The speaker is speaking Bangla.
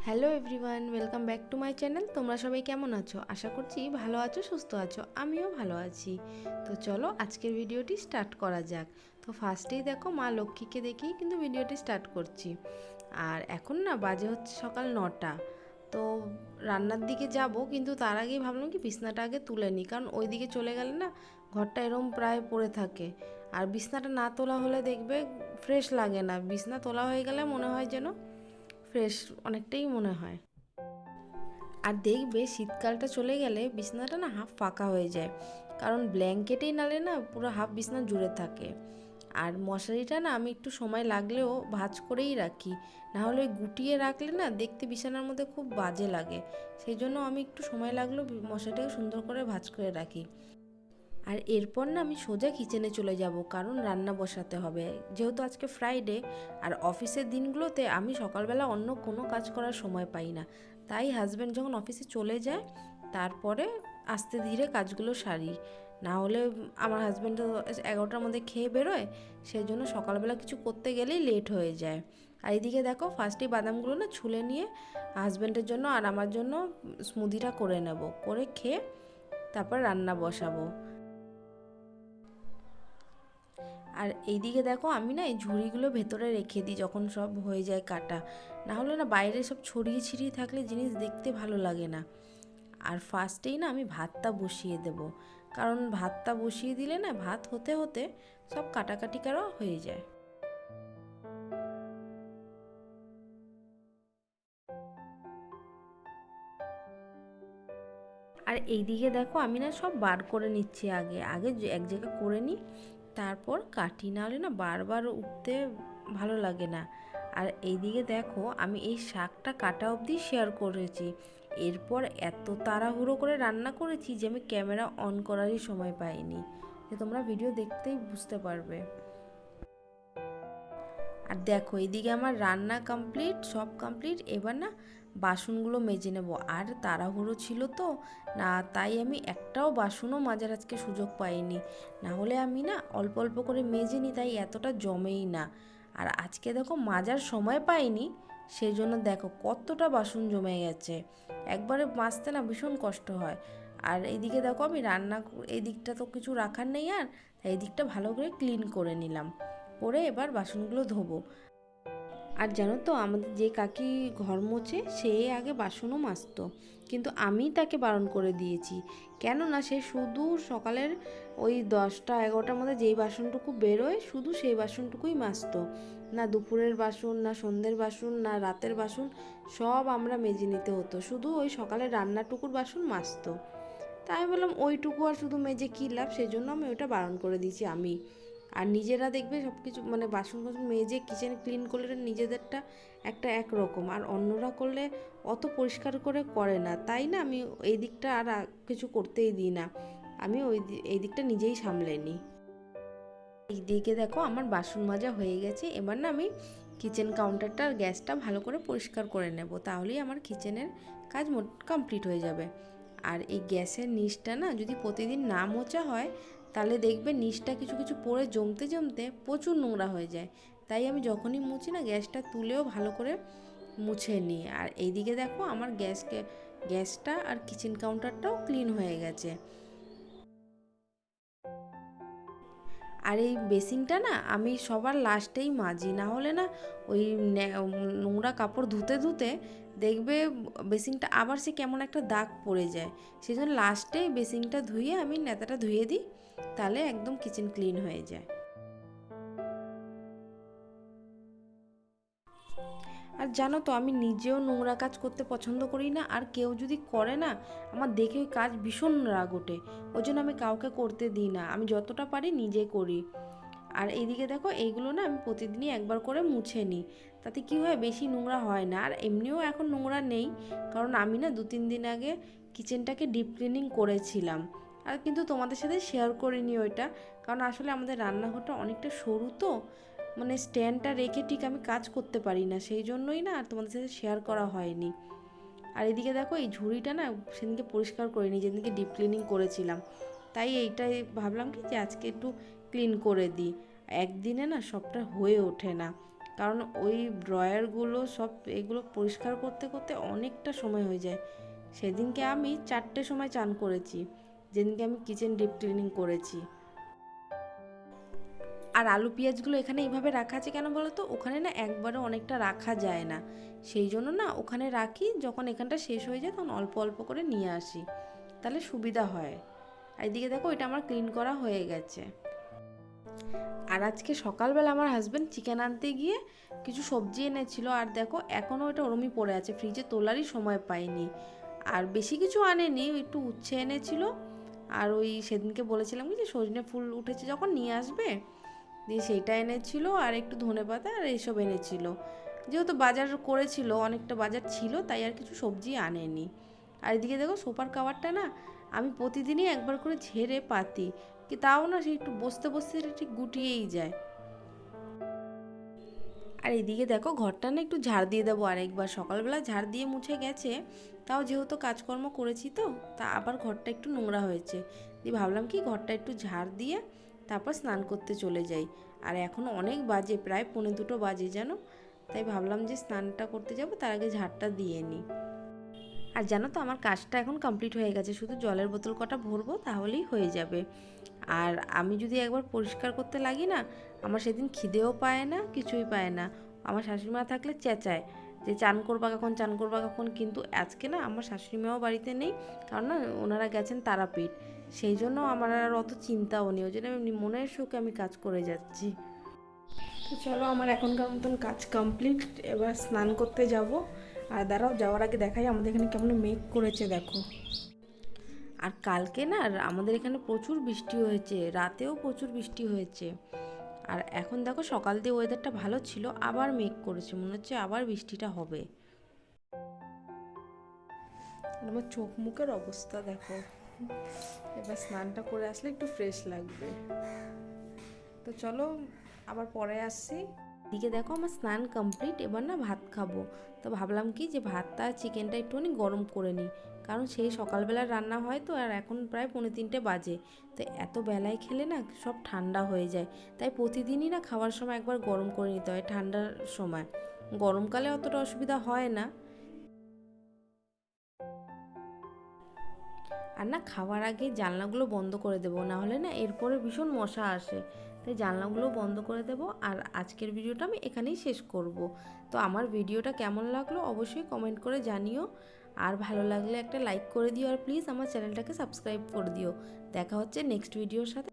Hello everyone, welcome back to my channel. তোমরা সবাই কেমন আছো? আশা করছি ভালো আছো, সুস্থ আছো। আমিও ভালো আছি। তো চলো আজকের ভিডিওটি স্টার্ট করা যাক। তো ফার্স্টেই দেখো মা লক্ষ্মীকে দেখেই কিন্তু ভিডিওটি স্টার্ট করছি। আর এখন না বাজে হচ্ছে সকাল 9টা। তো রান্নার দিকে যাব, কিন্তু তার আগেই ভাবলাম কি বিছনাটা আগে তুলে নিই, কারণ ওই দিকে চলে গেলে না ঘরটা এরম প্রায় পড়ে থাকে। আর বিছনাটা না তোলা হলে দেখবে ফ্রেশ লাগে না। বিছনা তোলা হয়ে গেলে মনে হয় যেন ফ্রেশ অনেকটাই মনে হয়। আর দেখবে শীতকালটা চলে গেলে বিছানাটা না হাফ ফাঁকা হয়ে যায়, কারণ ব্ল্যাঙ্কেটেই নালে না পুরো হাফ বিছানা জুড়ে থাকে। আর মশারিটা না আমি একটু সময় লাগলেও ভাঁজ করেই রাখি, না হলে ওই গুটিয়ে রাখলে না দেখতে বিছানার মধ্যে খুব বাজে লাগে। সেই জন্য আমি একটু সময় লাগলেও মশারিটাকে সুন্দর করে ভাঁজ করে রাখি। আর এরপর না আমি সোজা কিচেনে চলে যাব, কারণ রান্না বসাতে হবে, যেহেতু আজকে ফ্রাইডে। আর অফিসের দিনগুলোতে আমি সকালবেলা অন্য কোনো কাজ করার সময় পাই না। তাই হাজব্যান্ড যখন অফিসে চলে যায় তারপরে আস্তে ধীরে কাজগুলো সারি। না হলে আমার হাজব্যান্ড তো 11টার মধ্যে খেয়ে বেরোয়, সেই জন্য সকালবেলা কিছু করতে গেলেই লেট হয়ে যায়। আর এদিকে দেখো ফার্স্টেই বাদামগুলো না ছুলে নিয়ে হাজব্যান্ডের জন্য আর আমার জন্য স্মুদিটা করে নেব, করে খেয়ে তারপর রান্না বসাবো। আর এইদিকে দেখো আমি না এই ঝুড়িগুলো ভেতরে রেখে দিই যখন সব হয়ে যায় কাটা। না হলে না বাইরে সব ছড়িয়ে ছিটিয়ে থাকলে জিনিস দেখতে ভালো লাগে না। আর ফার্স্টেই না আমি ভাতটা বসিয়ে দেব, কারণ ভাতটা বসিয়ে দিলে না ভাত হতে হতে সব কাটাকাটি করা হয়ে যায়। আর এইদিকে দেখো আমি না সব বার করে নিচ্ছি, আগে আগে এক জায়গায় করে নিই, তারপর কাটি। না হলে না বারবার উঠতে ভালো লাগে না। আর এইদিকে দেখো আমি এই শাকটা কাটা অবধি শেয়ার করেছি। এরপর এত তাড়াহুড়ো করে রান্না করেছি যে আমি ক্যামেরা অন করারই সময় পাইনি। যে তোমরা ভিডিও দেখতেই বুঝতে পারবে। আর দেখো এইদিকে আমার রান্না কমপ্লিট, সব কমপ্লিট। এবার না বাসনগুলো মেজে নেব। আর তাড়াহুড়ো ছিল তো না, তাই আমি একটাও বাসনও মাজার আজকে সুযোগ পাইনি। না হলে আমি না অল্প অল্প করে মেজে নিই, তাই এতটা জমেই না। আর আজকে দেখো মাজার সময় পাইনি, সেই জন্য দেখো কতটা বাসন জমে গেছে। একবারে মাজতে না ভীষণ কষ্ট হয়। আর এইদিকে দেখো আমি রান্না এই দিকটা তো কিছু রাখার নেই, আর তাই এই দিকটা ভালো করে ক্লিন করে নিলাম, করে এবার বাসনগুলো ধোবো। আর জানো তো আমাদের যে কাকি ঘর মোছে সে আগে বাসনও মাজতো, কিন্তু আমি তাকে বারণ করে দিয়েছি। কেননা সে শুধু সকালের ওই 10টা 11টার মধ্যে যেই বাসনটুকু বেরোয় শুধু সেই বাসনটুকুই মাজতো। না দুপুরের বাসন, না সন্ধ্যের বাসন, না রাতের বাসন, সব আমরা মেজে নিতে হতো। শুধু ওই সকালের রান্নাটুকুর বাসন মাজতো। তাই আমি বললাম ওইটুকু আর শুধু মেজে কী লাভ, সেই জন্য আমি ওইটা বারণ করে দিয়েছি আমি। আর নিজেরা দেখবে সব কিছু মানে বাসন বাসন মেজে কিচেন ক্লিন করলে নিজেদেরটা একটা একরকম, আর অন্যরা করলে অত পরিষ্কার করে করে না। তাই না আমি এই দিকটা আর কিছু করতেই দিই না, আমি এই দিকটা নিজেই সামলে নিই। এইদিকে দেখো আমার বাসন মাজা হয়ে গেছে। এবার না আমি কিচেন কাউন্টারটা আর গ্যাসটা ভালো করে পরিষ্কার করে নেব, তাহলেই আমার কিচেনের কাজ কমপ্লিট হয়ে যাবে। আর এই গ্যাসের নিচটা না যদি প্রতিদিন না মোছা হয় তাহলে দেখবে নিচটা কিছু কিছু পড়ে জমতে জমতে প্রচুর নোংরা হয়ে যায়। তাই আমি যখনই মুছি না গ্যাসটা তুলেও ভালো করে মুছে নিই। আর এইদিকে দেখো আমার গ্যাসটা আর কিচেন কাউন্টারটাও ক্লিন হয়ে গেছে। আর এই বেসিনটা না আমি সবার লাস্টেই মাজি, না হলে না ওই নোংরা কাপড় ধুতে ধুতে দেখবে বেসিনটা আবার সে কেমন একটা দাগ পড়ে যায়। সেই জন্য লাস্টেই বেসিনটা ধুয়ে আমি নেতাটা ধুয়ে দিই, তাহলে একদম কিচেন ক্লিন হয়ে যায়। আর জানো তো আমি নিজেও নোংরা কাজ করতে পছন্দ করি না, আর কেউ যদি করে না আমার দেখে ওই কাজ ভীষণ রাগ ওঠে। ওই জন্য আমি কাউকে করতে দিই না, আমি যতটা পারি নিজে করি। আর এইদিকে দেখো এইগুলো না আমি প্রতিদিনই একবার করে মুছে নিই, তাতে কি হয় বেশি নোংরা হয় না। আর এমনিও এখন নোংরা নেই, কারণ আমি না 2-3 দিন আগে কিচেনটাকে ডিপ ক্লিনিং করেছিলাম। আর কিন্তু তোমাদের সাথে শেয়ার করিনি ওইটা, কারণ আসলে আমাদের রান্নাঘরটা অনেকটা সরু তো, মানে স্ট্যান্ডটা রেখে ঠিক আমি কাজ করতে পারি না, সেই জন্যই না আর তোমাদের সাথে শেয়ার করা হয়নি। আর এদিকে দেখো এই ঝুড়িটা না সেদিনকে পরিষ্কার করিনি, যেদিনকে ডিপ ক্লিনিং করেছিলাম। তাই এইটাই ভাবলাম কি যে আজকে একটু ক্লিন করে দিই। একদিনে না সবটা হয়ে ওঠে না, কারণ ওই ড্রয়ারগুলো সব এগুলো পরিষ্কার করতে করতে অনেকটা সময় হয়ে যায়। সেদিনকে আমি 4টের সময় চান করেছি, যেদিনকে আমি কিচেন ডিপ ক্লিনিং করেছি। আর আলু পেঁয়াজগুলো এখানে এইভাবে রাখা আছে কেন বলো তো, ওখানে না একবারে অনেকটা রাখা যায় না, সেই জন্য না ওখানে রাখি, যখন এখানটা শেষ হয়ে যায় তখন অল্প অল্প করে নিয়ে আসি, তাহলে সুবিধা হয়। আর এদিকে দেখো এটা আমার ক্লিন করা হয়ে গেছে। আর আজকে সকালবেলা আমার হাজব্যান্ড চিকেন আনতে গিয়ে কিছু সবজি এনেছিল, আর দেখো এখনও এটা ওরমই পড়ে আছে, ফ্রিজে তোলারই সময় পাইনি। আর বেশি কিছু আনেনি, একটু উচ্ছে এনেছিল, আর ওই সেদিনকে বলেছিলাম কি যে সজনে ফুল উঠেছে যখন নিয়ে আসবে, দিয়ে সেইটা এনেছিল, আর একটু ধনেপাতা আর এইসব এনেছিল। যেহেতু বাজার করেছিল, অনেকটা বাজার ছিল, তাই আর কিছু সবজি আনেনি। আর এদিকে দেখো সোফার কাভারটা না আমি প্রতিদিনই একবার করে ঝেড়ে পাতি, কি তাও না সে একটু বসতে বসতে ঠিক গুটিয়েই যায়। আর এদিকে দেখো ঘরটা না একটু ঝাড় দিয়ে দেবো আরেকবার, সকালবেলা ঝাড় দিয়ে মুছে গেছে, তাও যেহেতু কাজকর্ম করেছি তো তা আবার ঘরটা একটু নোংরা হয়েছে, দিয়ে ভাবলাম কি ঘরটা একটু ঝাড় দিয়ে তারপর স্নান করতে চলে যাই। আর এখনও অনেক বাজে, প্রায় 1:45 বাজে জানো, তাই ভাবলাম যে স্নানটা করতে যাব তার আগে ঝাড়টা দিয়ে নিই। আর জানো তো আমার কাজটা এখন কমপ্লিট হয়ে গেছে, শুধু জলের বোতল কটা ভরবো তাহলেই হয়ে যাবে। আর আমি যদি একবার পরিষ্কার করতে লাগি না, আমার সেদিন খিদেও পায় না, কিছুই পায় না। আমার শাশুড়িমা থাকলে চেঁচায় যে চান করবা কখন, চান করবা কখন, কিন্তু আজকে না আমার শাশুড়িমাও বাড়িতে নেই, কারণ না ওনারা গেছেন তারাপীঠ, সেই জন্য আমার আর অত চিন্তাও নেই, ওই জন্য এমনি মনের সুখে আমি কাজ করে যাচ্ছি। তো চলো আমার এখনকার মতন কাজ কমপ্লিট, এবার স্নান করতে যাব। আর দাঁড়াও, যাওয়ার আগে দেখাই আমাদের এখানে কেমন মেঘ করেছে দেখো। আর কালকে না আমাদের এখানে প্রচুর বৃষ্টি হয়েছে, রাতেও প্রচুর বৃষ্টি হয়েছে। আর এখন দেখো সকাল দিয়ে ওয়েদারটা ভালো ছিল, আবার মেঘ করেছে, মনে হচ্ছে আবার বৃষ্টিটা হবে। আমার চোখ মুখের অবস্থা দেখো, এবার স্নানটা করে আসলে একটু ফ্রেশ লাগবে। তো চলো আবার পরে আসছি। দিকে দেখো আমার স্নান কমপ্লিট, এবার না ভাত খাবো। তো ভাবলাম কি যে ভাতটা আর চিকেনটা একটুখানি গরম করে নিই, কারণ সেই সকালবেলা রান্না হয় তো, আর এখন প্রায় 2:45 বাজে, তো এত বেলায় খেলে না সব ঠান্ডা হয়ে যায়, তাই প্রতিদিনই না খাওয়ার সময় একবার গরম করে নিতে হয় ঠান্ডার সময়। গরমকালে অতটা অসুবিধা হয় না। আর না খাওয়ার আগে জানলাগুলো বন্ধ করে দেবো, না হলে না এরপরে ভীষণ মশা আসে, তাই জানলাগুলো বন্ধ করে দেবো। আর আজকের ভিডিওটা আমি এখানেই শেষ করব। তো আমার ভিডিওটা কেমন লাগলো অবশ্যই কমেন্ট করে জানিও, আর ভালো লাগলে একটা লাইক করে দিও, আর প্লিজ আমার চ্যানেলটাকে সাবস্ক্রাইব করে দিও। দেখা হচ্ছে নেক্সট ভিডিওর সাথে।